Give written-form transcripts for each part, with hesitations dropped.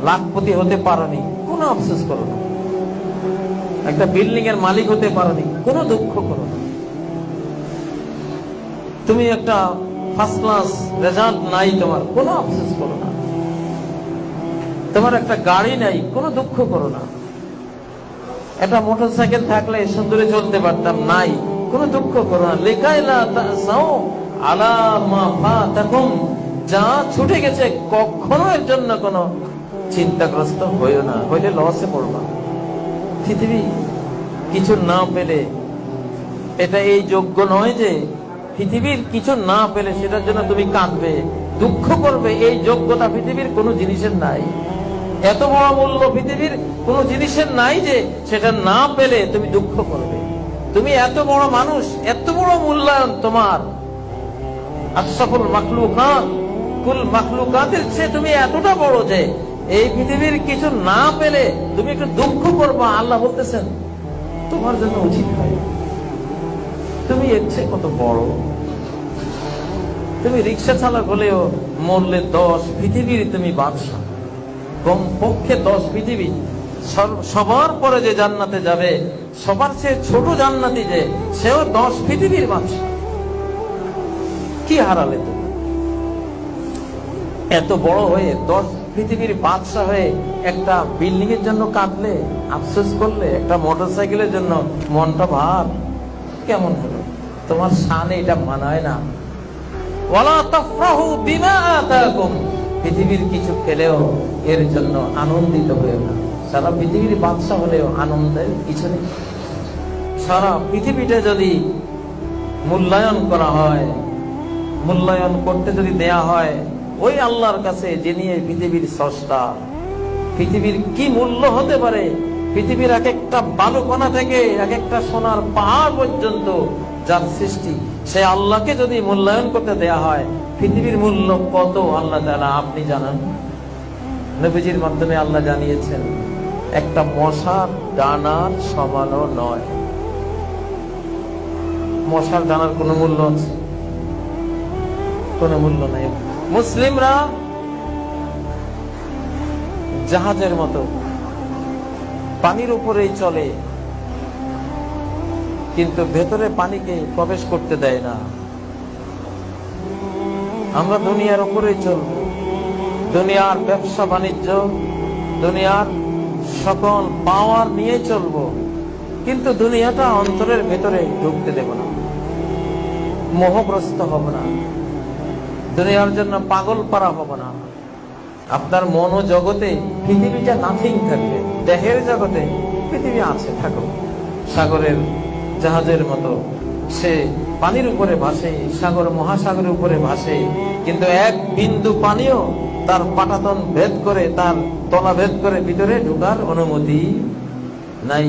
লাখপতি হতে পারোনি, কোনো আফসোস করো না। একটা বিল্ডিং এর মালিক হতে পারোনি, কোনো দুঃখ করো না। তুমি একটা ফার্স্ট ক্লাস রেজাল্ট নাই, তোমার কোনো আফসোস করো না। তোমার একটা গাড়ি নাই, কোনো দুঃখ করো না। একটা মোটরসাইকেল থাকলে সুন্দরে চলতে পারতাম, নাই, কোনো দুঃখ করো না। লেখাইলা তাসাও আলা মা ফাতাকুম, যা ছুটে গেছে কখনো এর জন্য কোনো চিন্তাগ্রস্ত হইও না, হইলে লসে পড়বা। পৃথিবী কিছু না পেলে এটা এই যোগ্য নয় যে পৃথিবীর কিছু না পেলে সেটার জন্য তুমি কাঁদবে, দুঃখ করবে। এই যোগ্যতা পৃথিবীর কোনো জিনিসের নাই। এত বড় মূল্য পৃথিবীর কোন জিনিসের নাই যে সেটা না পেলে তুমি দুঃখ করবে। তুমি এত বড় মানুষ, এত বড় মূল্যায়ন তোমার। আশরাফুল মাখলুকাত, কুল মাখলুকাতের চেয়ে তুমি এতটা বড় যে এই পৃথিবীর কিছু না পেলে তুমি একটু দুঃখ করবা। আল্লাহ বলতেছেন তোমার জন্য উচিত হয়, তুমি এর চেয়ে কত বড়। তুমি রিক্সা চালক হলেও মরলে 10 পৃথিবীর তুমি বাদশা, কমপক্ষে 10 পৃথিবী। সবার পরে যে জান্নাতে যাবে, সবার চেয়ে ছোট জান্নাতি যে, সেও 10 পৃথিবীর বাদশা। কি হারালে তুমি? এত বড় হয়ে 10 পৃথিবীর বাদশা হয়ে একটা বিল্ডিং এর জন্য কাঁদলে, আফসোস করলে, একটা মোটরসাইকেলের জন্য মনটা ভার, কেমন হলো? তোমার শানে এটা মানায় না। ওয়ালা তাফরাহু বিমা আতাকুম, পৃথিবীর কিছু পেলেও এর জন্য আনন্দিত হয়ে না। সারা পৃথিবীর বাদশা হলেও আনন্দের কিছু নেই। সারা পৃথিবীটা যদি মূল্যায়ন করা হয়, মূল্যায়ন করতে যদি দেয়া হয় ওই আল্লাহর কাছে, যিনি এই পৃথিবীর স্রষ্টা, পৃথিবীর কি মূল্য হতে পারে? পৃথিবীর এক একটা বালুকণা থেকে এক একটা সোনার পাহাড় পর্যন্ত যার সৃষ্টি, সে আল্লাহকে যদি মূল্যায়ন করতে দেয়া হয়, পৃথিবীর মূল্য কত আল্লাহ তাআলা আপনি জানান। নবীজির মাধ্যমে আল্লাহ জানিয়েছেন একটা মশার ডানার সমানও নয়। মশার ডানার কোনো মূল্য আছে? কোনো মূল্য নাই। মুসলিমরা জাহাজের মতো পানির উপরেই চলে, কিন্তু ভেতরে পানিকে প্রবেশ করতে দেয় না। আমরা দুনিয়ার উপরেই চলব, দুনিয়ার ব্যবসা বাণিজ্য, দুনিয়ার সকল পাওয়ার নিয়ে চলব, কিন্তু দুনিয়াটা অন্তরের ভেতরে ঢুকতে দেব না, মোহগ্রস্ত হব না, দুনিয়ার জন্য পাগল পারা হব না। আপনার মনো জগতে পৃথিবীটা নাথিং থাকবে, দেহের জগতে পৃথিবী আছে, থাকুক। সাগরের জাহাজের মতো সে পানির উপরে ভাসে, সাগর মহাসাগরের উপরে ভাসে, কিন্তু এক বিন্দু পানিও তার পাটাতন ভেদ করে, তার তলা ভেদ করে ভিতরে ঢোকার অনুমতি নাই।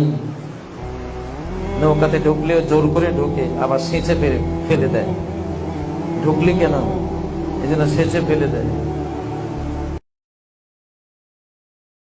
নৌকাতে ঢুকলেও জোর করে ঢুকে, আবার সেচে ফেলে দেয়। ঢুকলি কেন? এই জন্য সেচে ফেলে দেয়।